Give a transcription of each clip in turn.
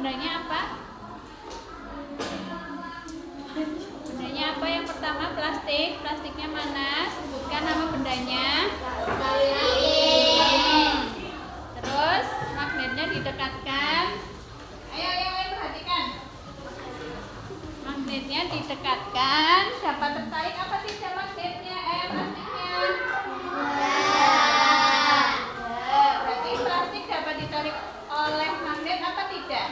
bendanya apa? Bendanya apa yang pertama? Plastik. Plastiknya mana? Sebutkan nama bendanya. Terus magnetnya didekatkan. Ayo perhatikan. Magnetnya didekatkan. Dapat tertarik apa tidak magnetnya? Plastiknya. Berarti plastik dapat ditarik oleh magnet apa tidak?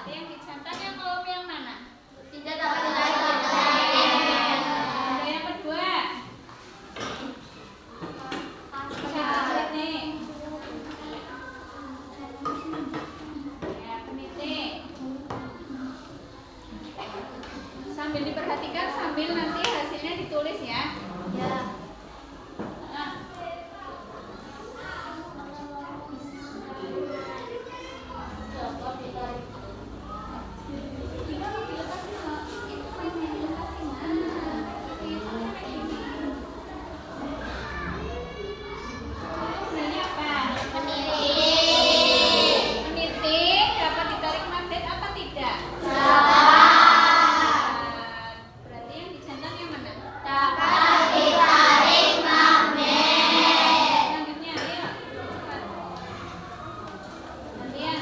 Yang dicantum yang kolom yang mana? Tidak dapat ditarik oleh magnet. Ada yang kedua. Lihat nih. Ya, peniti. Sambil diperhatikan, sambil nanti hasilnya ditulis ya. Ya. Nah. Ini apa? Peniti dapat ditarik magnet apa tidak? Berarti yang dicentang yang mana? Dapat ditarik magnet. Selanjutnya, ayo cepat. Gantian.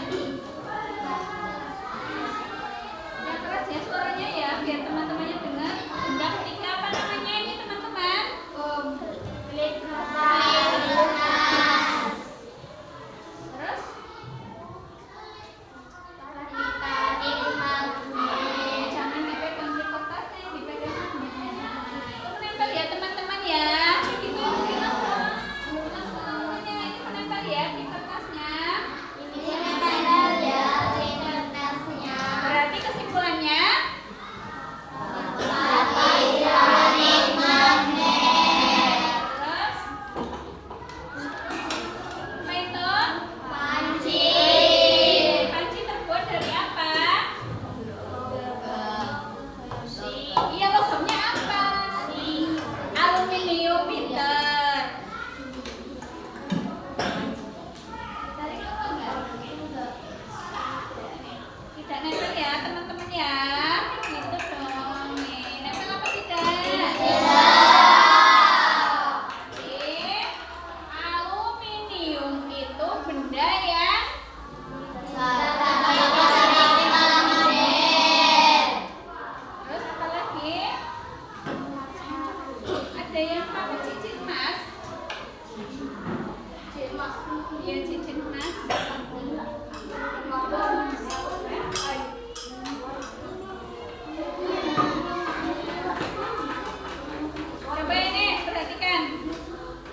Yang keras ya suaranya ya, biar teman-temannya dengar. Benda ketiga apa namanya ini teman-teman? Terus? Jangan dipegang di kertasnya, yang dipegang magnetnya. Itu menempel ya teman-teman ya. Gitu. Semuanya itu menempel ya di kertasnya. Berarti kesimpulannya terus apa itu? Panci terbuat dari apa? Iya, logamnya apa? Aluminium, pinter. Tarik apa enggak? Tidak nempel ya teman-teman ya. Gitu dong. Nih, nempel apa tidak? Jadi, aluminium itu benda yang terus apa lagi? Ada yang pakai cincin emas. Iya, cincin emas. Coba ini perhatikan.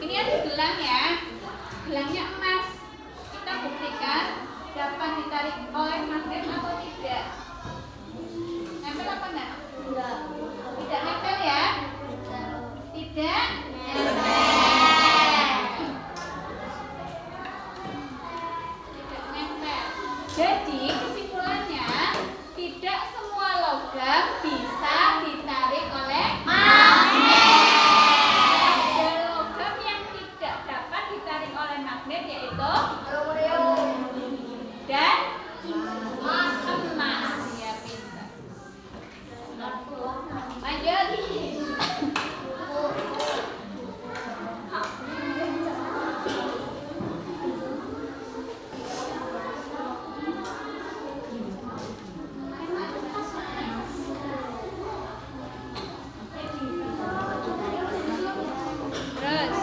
Ini ada gelang ya. Gelangnya emas. Kita buktikan dapat ditarik oleh magnet atau tidak. Nempel apa enggak? Tidak nempel ya? Tidak tidak nempel. Jadi kesimpulannya tidak semua logam bisa ditarik oleh ada logam yang tidak dapat ditarik oleh magnet yaitu dan emas. Ya pintar. Lanjut. Terus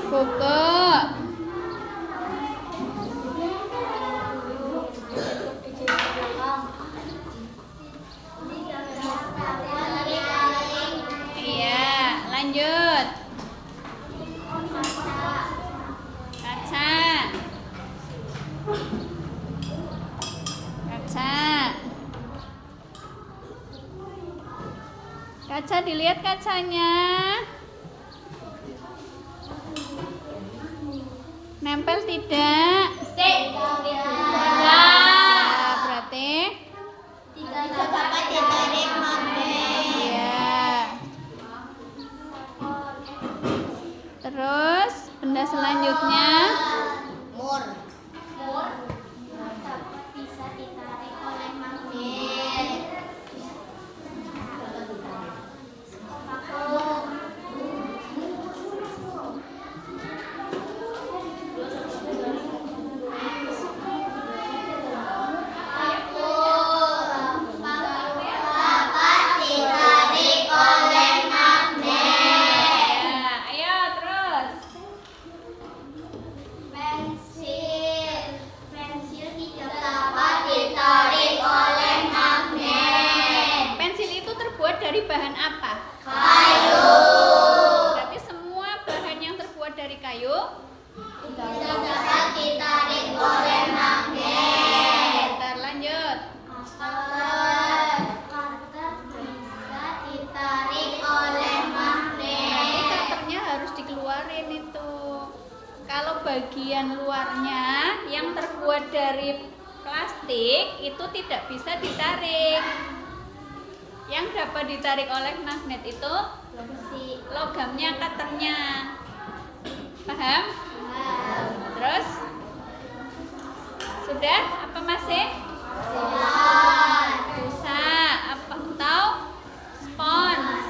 buku. Iya, lanjut. Kaca. Kaca dilihat kacanya. Nempel tidak? Nah, berarti Tidak dapat ditarik magnet. iya. bahan apa? Kayu. Berarti semua bahan yang terbuat dari kayu Tidak dapat ditarik oleh magnet. Bentar, lanjut. Cutter bisa ditarik oleh Berarti magnet. cutternya harus dikeluarin itu. Kalau bagian luarnya yang terbuat dari plastik itu tidak bisa ditarik. Yang dapat ditarik oleh magnet itu Besi. logamnya, cutternya. Paham? Terus? Sudah? Apa masih? Busa apa atau spons?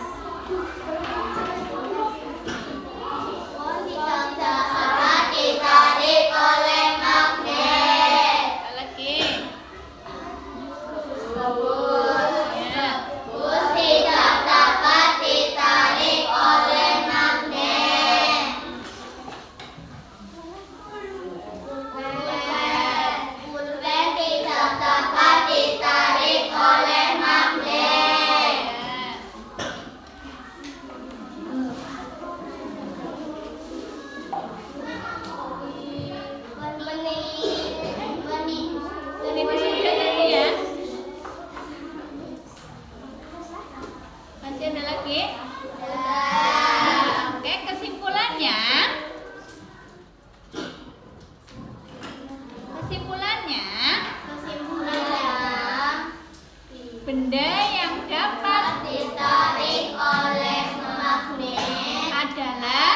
Tidak dapat ditarik oleh magnet. Apa lagi? Ya. Bus tidak dapat ditarik oleh magnet. Pulpen tidak dapat ditarik oleh magnet. Ya. Ini sudah tadi ya. Masih ada lagi? Oke, kesimpulannya. Kesimpulannya, benda yang dapat Ditarik oleh magnet adalah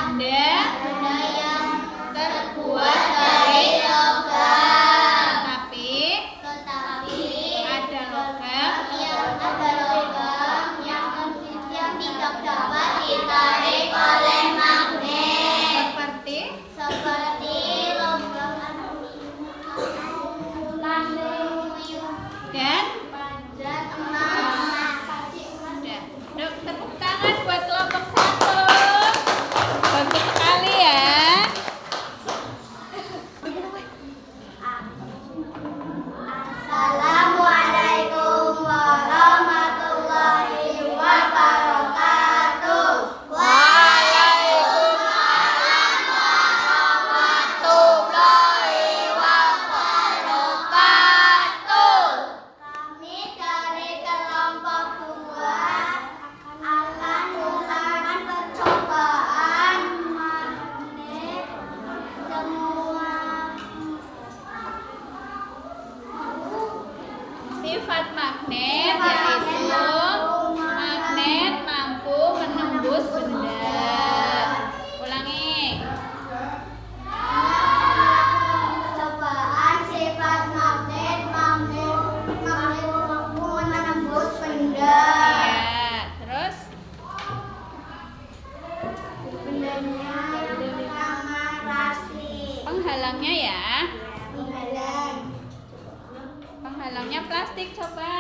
benda benda yang terbuat dari logam. tapi Tetapi ada logam ada logam yang tidak dapat ditarik oleh magnet. seperti Logam aluminium dan dan emas. udah. Tepuk tangan buat kelompok 1. Bagus sekali ya. Assalamualaikum warahmatullahi wabarakatuh. Waalaikumsalam warahmatullahi wabarakatuh. Kami dari kelompok 2 akan melakukan percobaan magnet semua. Sifat magnet yaitu magnet mampu menembus benda. Ulangi. Percobaan sifat magnet mampu menembus benda. Ya, terus Bendanya yang pertama plastik. penghalangnya ya. Penghalang. Penghalangnya plastik, coba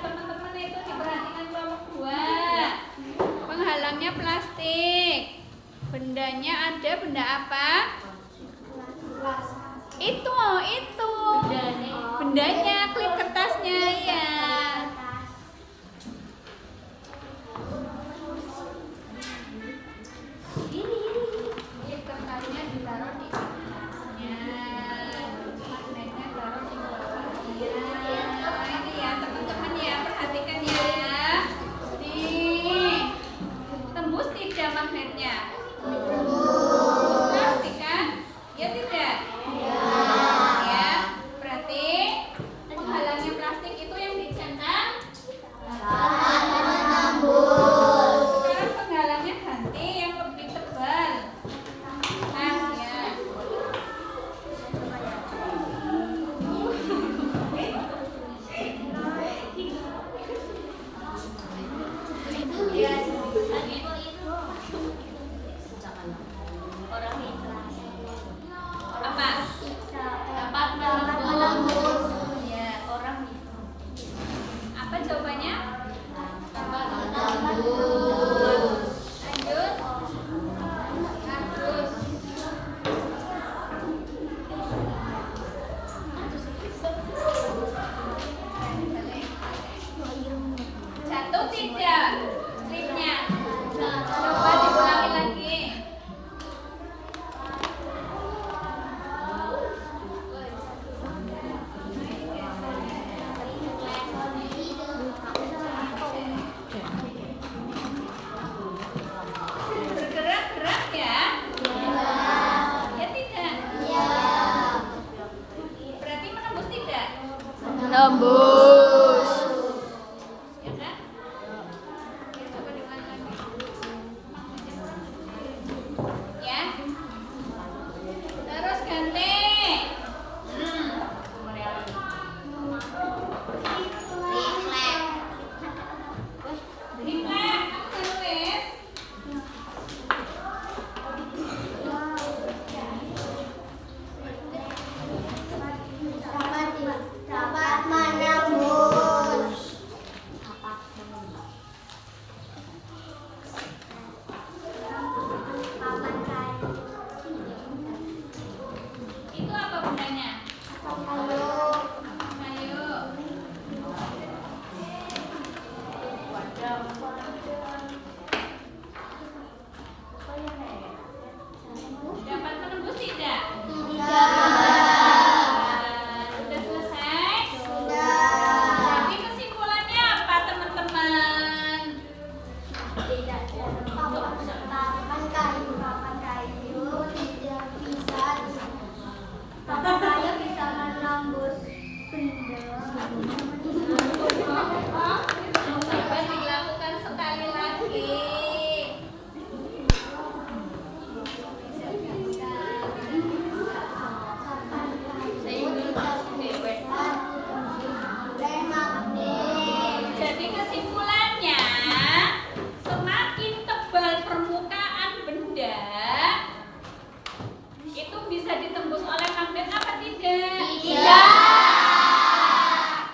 teman-teman itu diperhatikan kelompok 2. Penghalangnya plastik. Bendanya ada benda apa? Itu. Bendanya klip kertasnya ya. Klip kertasnya ditaruh di atasnya. Magnetnya taruh di bawahnya. Ini ya teman-teman ya, perhatikan ya. Nih, tembus tidak magnetnya? Tembus plastik kan? Ya tidak? Ya, berarti penghalangnya plastik itu yang dicentang. Sekarang penghalangnya ganti yang lebih tebal. Nah, ya. Apa? Dapat menembus. Ya, orang. Apa jawabannya? Menembus. Lanjut. Terus. Jatuh tidak? Papan kayu bisa menembus benda. Coba dilakukan sekali lagi. Jadi kesimpulannya, semakin tebal permukaan benda, itu bisa ditembus oleh magnet apa tidak?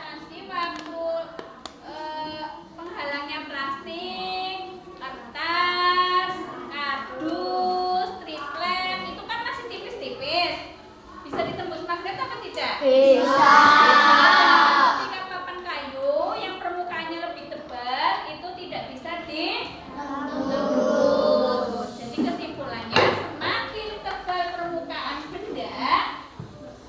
Nanti waktu penghalangnya plastik, kertas, kardus, triplek, itu kan masih tipis-tipis. Bisa ditembus magnet apa tidak? Ketika papan kayu yang permukaannya lebih tebal, itu tidak bisa ditembus. Jadi kesimpulannya, semakin tebal permukaan benda,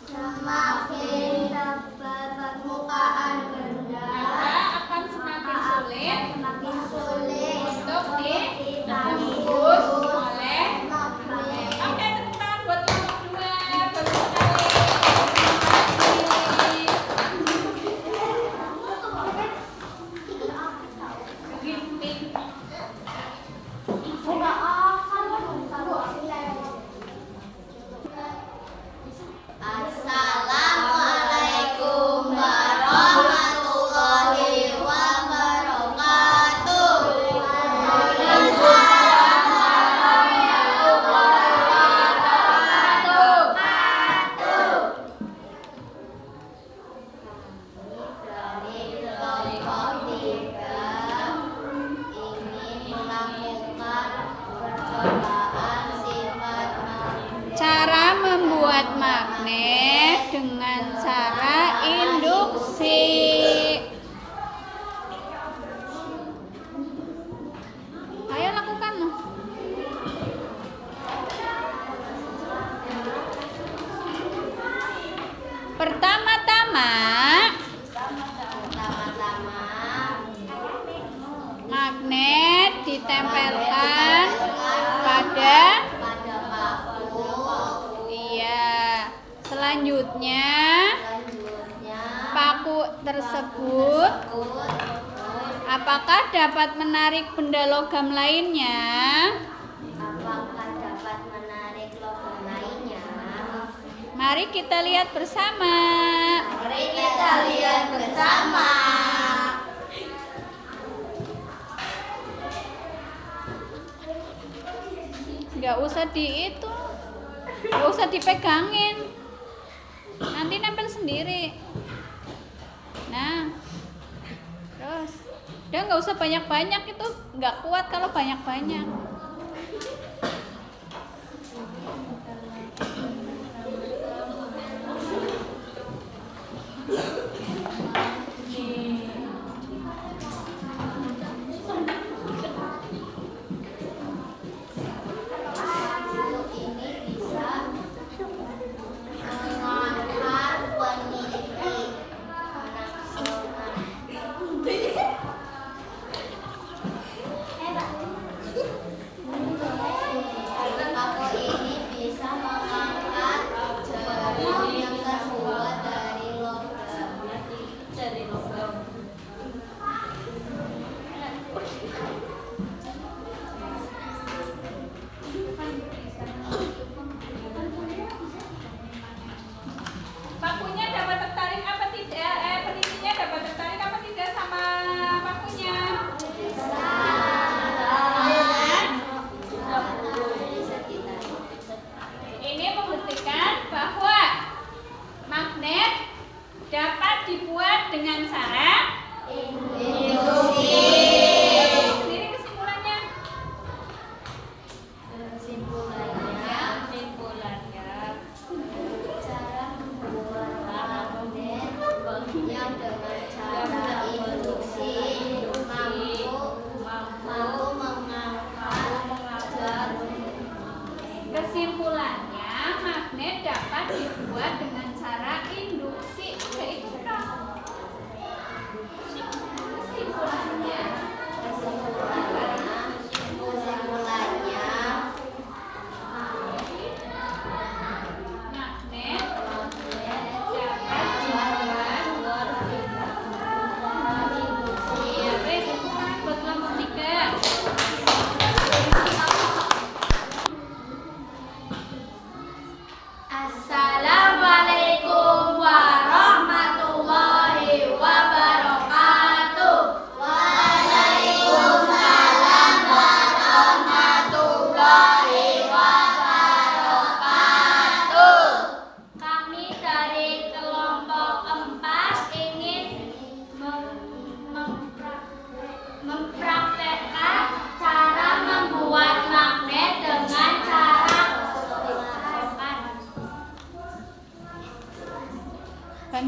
Semakin tebal permukaan benda, maka akan semakin sulit semakin sulit untuk ditembus ditembus oleh magnet. Oke, tepuk tangan buat kelompok 2. Bagus sekali. Terima kasih. Assalamualaikum warahmatullahi wabarakatuh. Ingin melakukan percobaan sifat Cara membuat magnet dengan cara induksi. Ayo lakukan. Pertama-tama magnet ditempelkan pada paku. iya. Selanjutnya Selanjutnya paku tersebut apakah dapat menarik benda logam lainnya? apakah dapat menarik logam lainnya? Mari kita lihat bersama. Mari kita lihat bersama. Nggak usah nggak usah dipegangin. Nanti nempel sendiri. Nah, terus, udah nggak usah banyak-banyak, itu nggak kuat kalau banyak-banyak. Paku ini bisa mengantar peneliti nasional. Paku ini bisa mengantar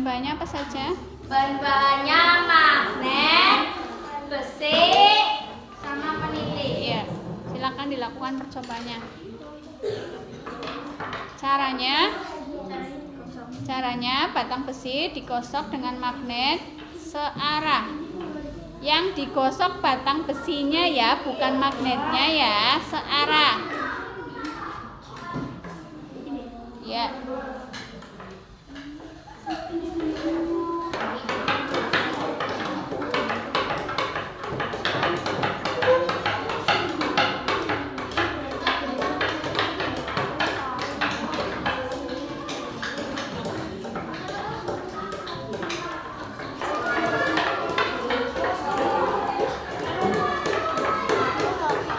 bahan-bahannya apa saja? Bahan-bahannya magnet, besi, sama peniti. Iya, silakan dilakukan percobaannya. Caranya batang besi digosok dengan magnet searah. Yang digosok batang besinya ya, bukan magnetnya ya, searah. Ya.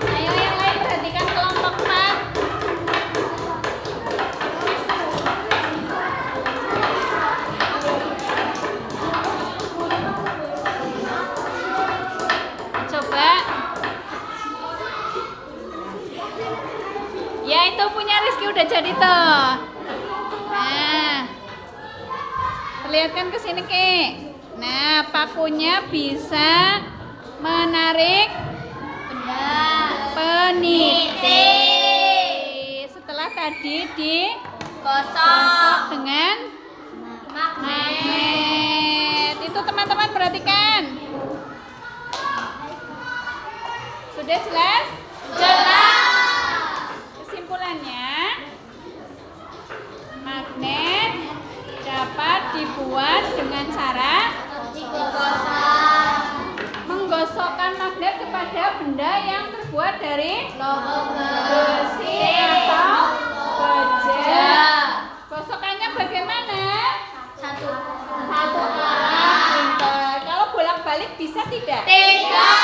Ayo yang lain perhatikan kelompok 4. Coba. Ya itu punya Rizky udah jadi tuh. Nah, perlihatkan ke sini Ki. Nah, pakunya bisa menarik peniti. Setelah tadi digosok dengan magnet. Itu teman-teman perhatikan. Sudah jelas? Jelas. Kesimpulannya, magnet dapat dibuat dengan cara Digosok. menggosokkan magnet kepada benda yang terbuat dari Besi atau baja. baja. Gosokannya bagaimana? Satu Arah. Pintar. Kalau bolak-balik bisa tidak? Tidak.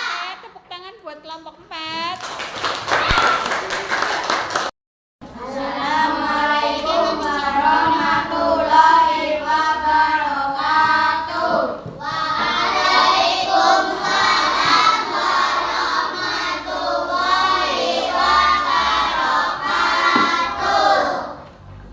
Oke, tepuk tangan buat kelompok 4. Assalamualaikum warahmatullahi wabarakatuh. Waalaikumsalam warahmatullahi wabarakatuh.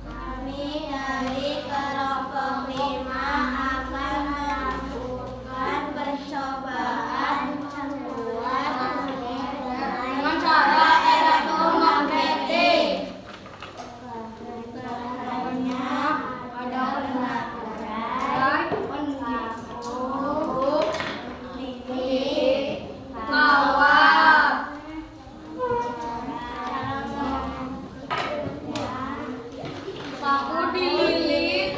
Kami dari kelompok 5 akan melakukan percobaan membuat dengan cara elektromagnetik. Bahannya ada magnet, paku, lilin, kawat. Paku dililit.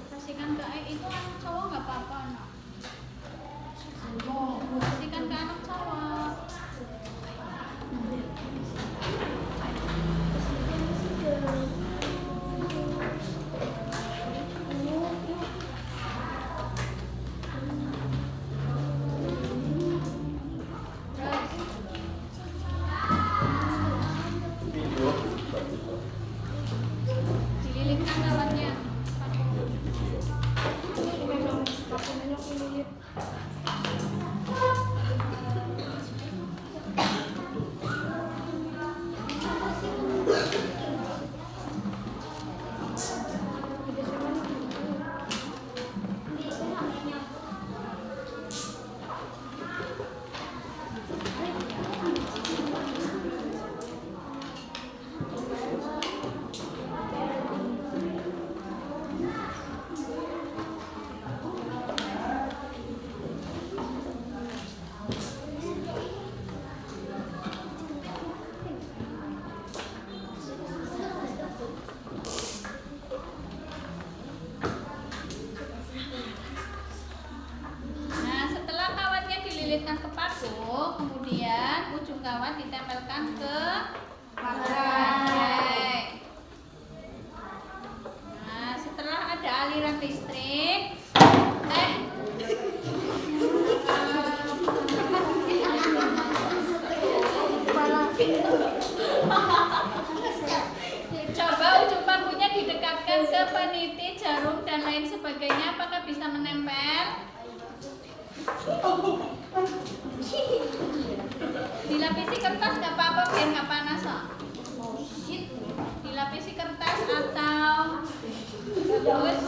Kasihkan ke itu anak cowok nggak apa-apa anak. Kasihkan ke anak cowok. Dililitkan kawannya. dan lain sebagainya, apakah bisa menempel? Dilapisi kertas nggak apa-apa biar nggak panas kok. Dilapisi kertas atau bagus.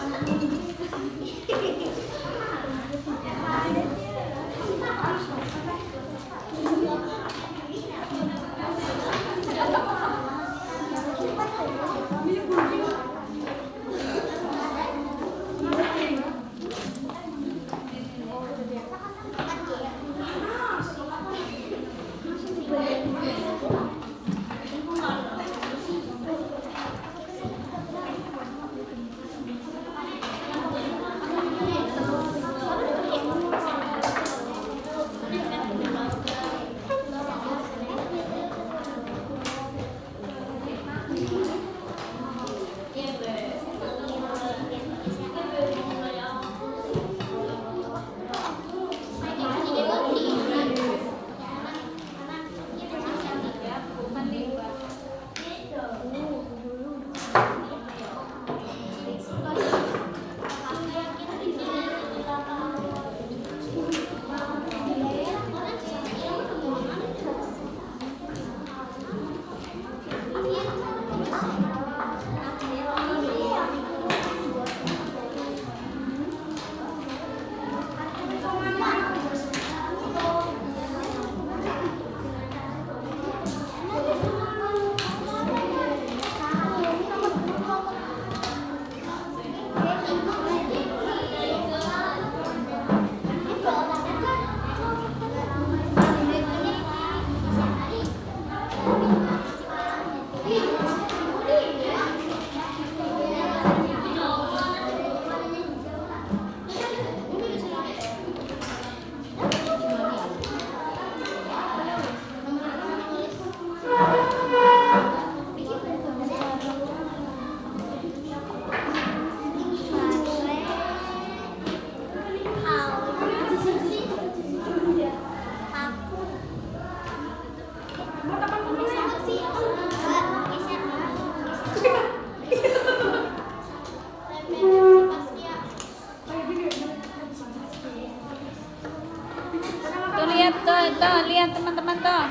Tuh, lihat teman-teman tuh.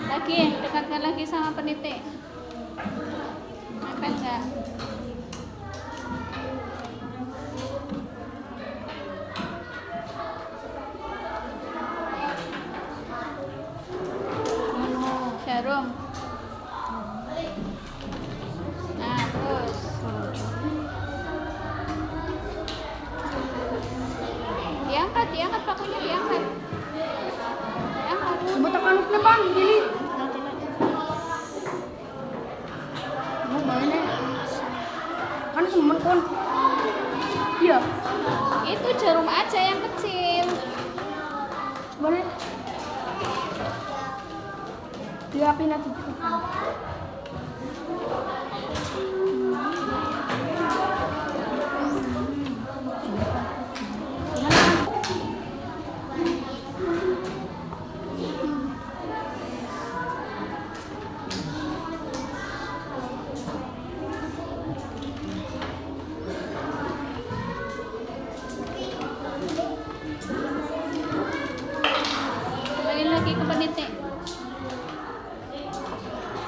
Lagi, dekatkan lagi sama peniti. Nempel nggak? Jarum. Nah, terus. Diangkat pakunya, diangkat. Coba tekan nih bang, gini. Mau mana? Kan temen kon. Iya. Itu jarum aja yang kecil. Coba nih. Diapin aja. Lagi ke peniti.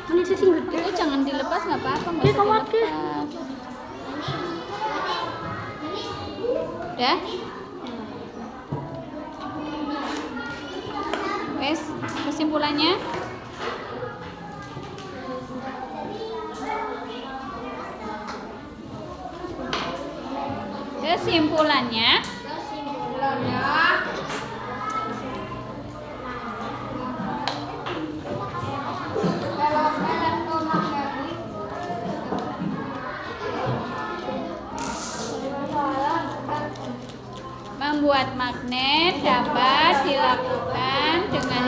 Peniti sih gede. Itu jangan dilepas, nggak apa-apa, nggak Dia usah kawat, dilepas. Udah? Wes, kesimpulannya? Kesimpulannya? Membuat magnet dapat dilakukan dengan